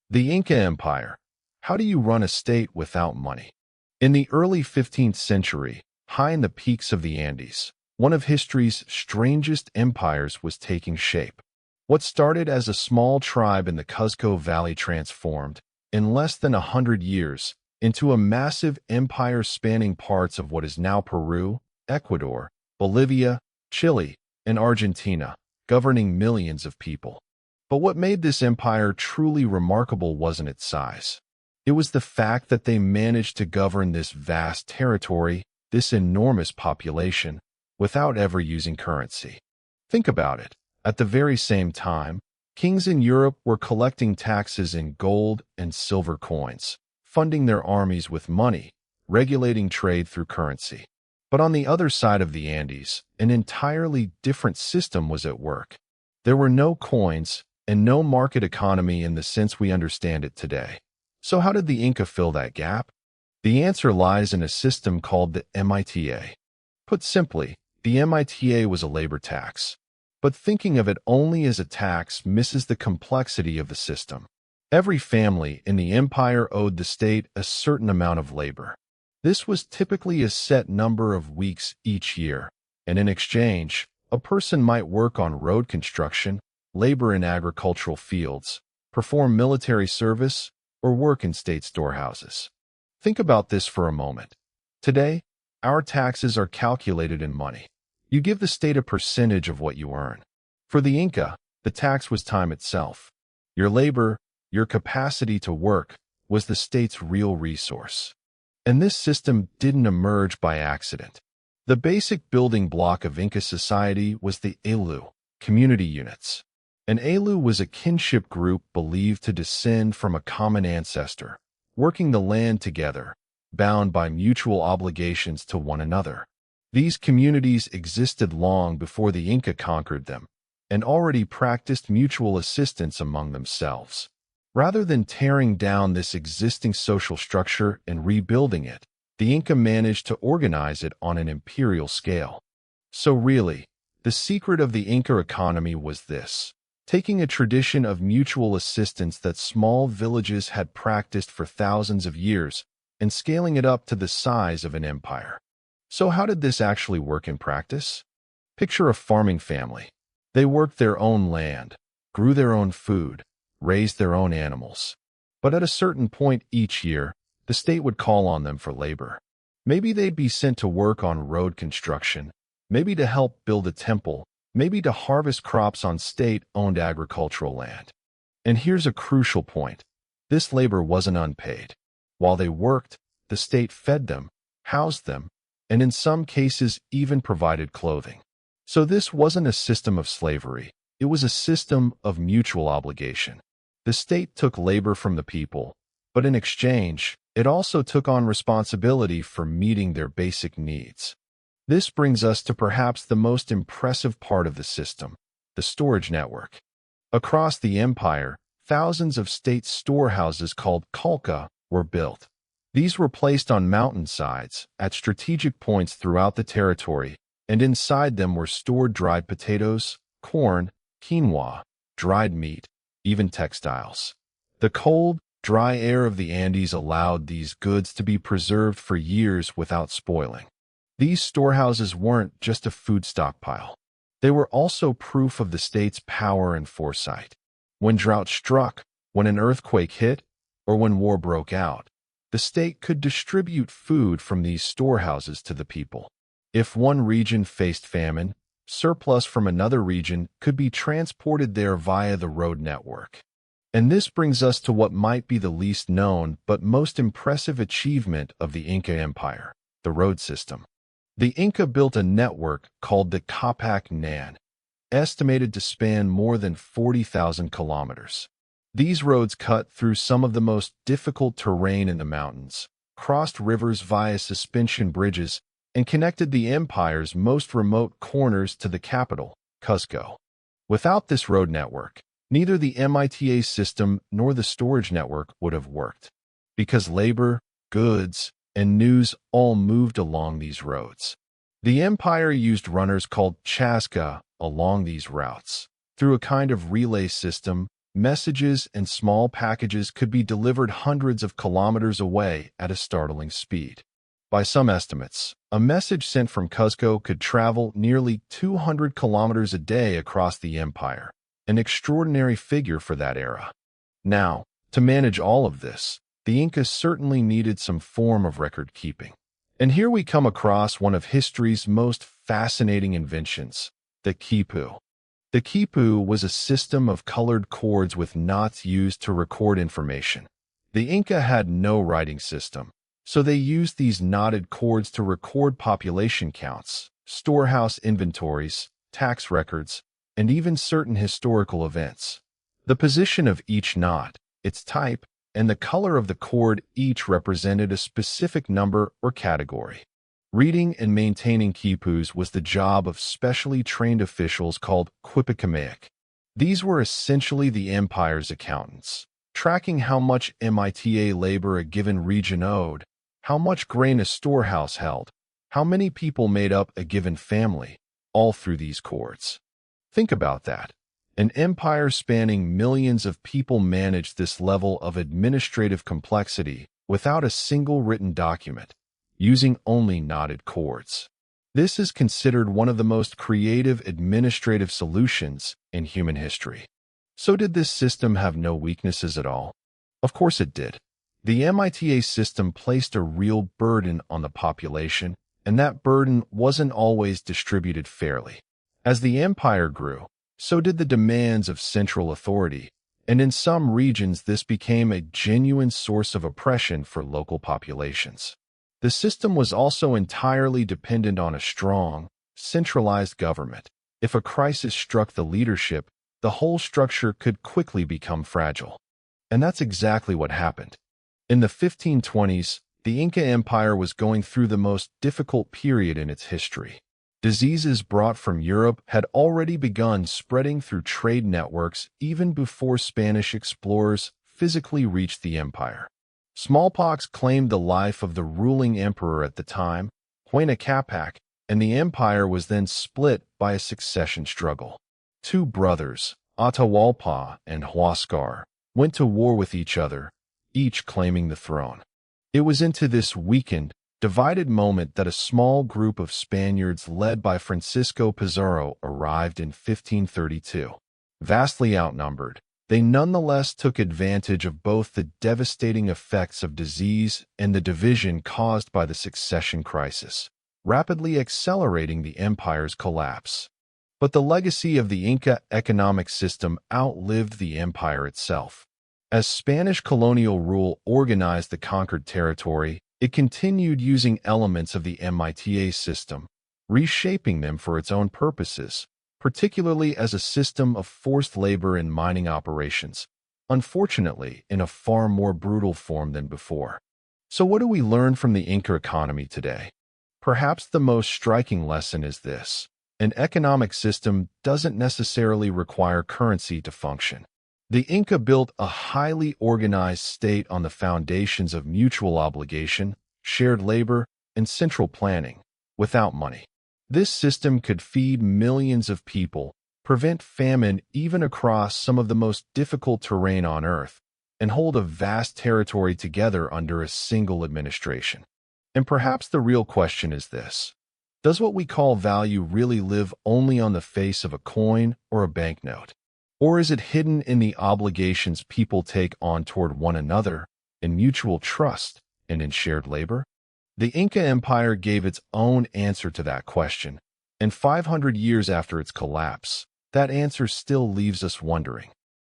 The Inca Empire. How do you run a state without money? In the early 15th century, high in the peaks of the Andes, one of history's strangest empires was taking shape. What started as a small tribe in the Cuzco Valley transformed, in less than 100 years, into a massive empire spanning parts of what is now Peru, Ecuador, Bolivia, Chile, and Argentina, governing millions of people. But what made this empire truly remarkable wasn't its size. It was the fact that they managed to govern this vast territory, this enormous population, without ever using currency. Think about it. At the very same time, kings in Europe were collecting taxes in gold and silver coins, funding their armies with money, regulating trade through currency. But on the other side of the Andes, an entirely different system was at work. There were no coins and no market economy in the sense we understand it today. So how did the Inca fill that gap? The answer lies in a system called the MITA. Put simply, the MITA was a labor tax. But thinking of it only as a tax misses the complexity of the system. Every family in the empire owed the state a certain amount of labor. This was typically a set number of weeks each year, and in exchange, a person might work on road construction, labor in agricultural fields, perform military service, or work in state storehouses. Think about this for a moment. Today, our taxes are calculated in money. You give the state a percentage of what you earn. For the Inca, the tax was time itself. Your labor, your capacity to work, was the state's real resource. And this system didn't emerge by accident. The basic building block of Inca society was the Ayllu, community units. An Ayllu was a kinship group believed to descend from a common ancestor, working the land together, bound by mutual obligations to one another. These communities existed long before the Inca conquered them, and already practiced mutual assistance among themselves. Rather than tearing down this existing social structure and rebuilding it, the Inca managed to organize it on an imperial scale. So really, the secret of the Inca economy was this: taking a tradition of mutual assistance that small villages had practiced for thousands of years and scaling it up to the size of an empire. So how did this actually work in practice? Picture a farming family. They worked their own land, grew their own food, raised their own animals. But at a certain point each year, the state would call on them for labor. Maybe they'd be sent to work on road construction, maybe to help build a temple, maybe to harvest crops on state-owned agricultural land. And here's a crucial point. This labor wasn't unpaid. While they worked, the state fed them, housed them, and in some cases even provided clothing. So this wasn't a system of slavery. It was a system of mutual obligation. The state took labor from the people, but in exchange, it also took on responsibility for meeting their basic needs. This brings us to perhaps the most impressive part of the system, the storage network. Across the empire, thousands of state storehouses called calca were built. These were placed on mountainsides at strategic points throughout the territory, and inside them were stored dried potatoes, corn, quinoa, dried meat, even textiles. The cold, dry air of the Andes allowed these goods to be preserved for years without spoiling. These storehouses weren't just a food stockpile. They were also proof of the state's power and foresight. When drought struck, when an earthquake hit, or when war broke out, the state could distribute food from these storehouses to the people. If one region faced famine, surplus from another region could be transported there via the road network. And this brings us to what might be the least known but most impressive achievement of the Inca Empire, the road system. The Inca built a network called the Capac Nan, estimated to span more than 40,000 kilometers. These roads cut through some of the most difficult terrain in the mountains, crossed rivers via suspension bridges, and connected the empire's most remote corners to the capital, Cuzco. Without this road network, neither the MITA system nor the storage network would have worked, because labor, goods, and news all moved along these roads. The empire used runners called chasca along these routes. Through a kind of relay system, messages and small packages could be delivered hundreds of kilometers away at a startling speed. By some estimates, a message sent from Cuzco could travel nearly 200 kilometers a day across the empire, an extraordinary figure for that era. Now, to manage all of this, the Incas certainly needed some form of record keeping. And here we come across one of history's most fascinating inventions, the Quipu. The Quipu was a system of colored cords with knots used to record information. The Inca had no writing system, so they used these knotted cords to record population counts, storehouse inventories, tax records, and even certain historical events. The position of each knot, its type, and the color of the cord each represented a specific number or category. Reading and maintaining quipus was the job of specially trained officials called Quipu. These were essentially the empire's accountants, tracking how much MITA labor a given region owed, how much grain a storehouse held, how many people made up a given family, all through these cords. Think about that. An empire spanning millions of people managed this level of administrative complexity without a single written document, using only knotted cords. This is considered one of the most creative administrative solutions in human history. So did this system have no weaknesses at all? Of course it did. The MITA system placed a real burden on the population, and that burden wasn't always distributed fairly. As the empire grew, so did the demands of central authority, and in some regions this became a genuine source of oppression for local populations. The system was also entirely dependent on a strong, centralized government. If a crisis struck the leadership, the whole structure could quickly become fragile. And that's exactly what happened. In the 1520s, the Inca Empire was going through the most difficult period in its history. Diseases brought from Europe had already begun spreading through trade networks even before Spanish explorers physically reached the empire. Smallpox claimed the life of the ruling emperor at the time, Huayna Capac, and the empire was then split by a succession struggle. Two brothers, Atahualpa and Huascar, went to war with each other, each claiming the throne. It was into this weakened, divided moment that a small group of Spaniards led by Francisco Pizarro arrived in 1532. Vastly outnumbered, they nonetheless took advantage of both the devastating effects of disease and the division caused by the succession crisis, rapidly accelerating the empire's collapse. But the legacy of the Inca economic system outlived the empire itself. As Spanish colonial rule organized the conquered territory, it continued using elements of the MITA system, reshaping them for its own purposes, particularly as a system of forced labor in mining operations, unfortunately in a far more brutal form than before. So what do we learn from the Inca economy today? Perhaps the most striking lesson is this: an economic system doesn't necessarily require currency to function. The Inca built a highly organized state on the foundations of mutual obligation, shared labor, and central planning, without money. This system could feed millions of people, prevent famine even across some of the most difficult terrain on Earth, and hold a vast territory together under a single administration. And perhaps the real question is this: does what we call value really live only on the face of a coin or a banknote? Or is it hidden in the obligations people take on toward one another, in mutual trust, and in shared labor? The Inca Empire gave its own answer to that question, and 500 years after its collapse, that answer still leaves us wondering.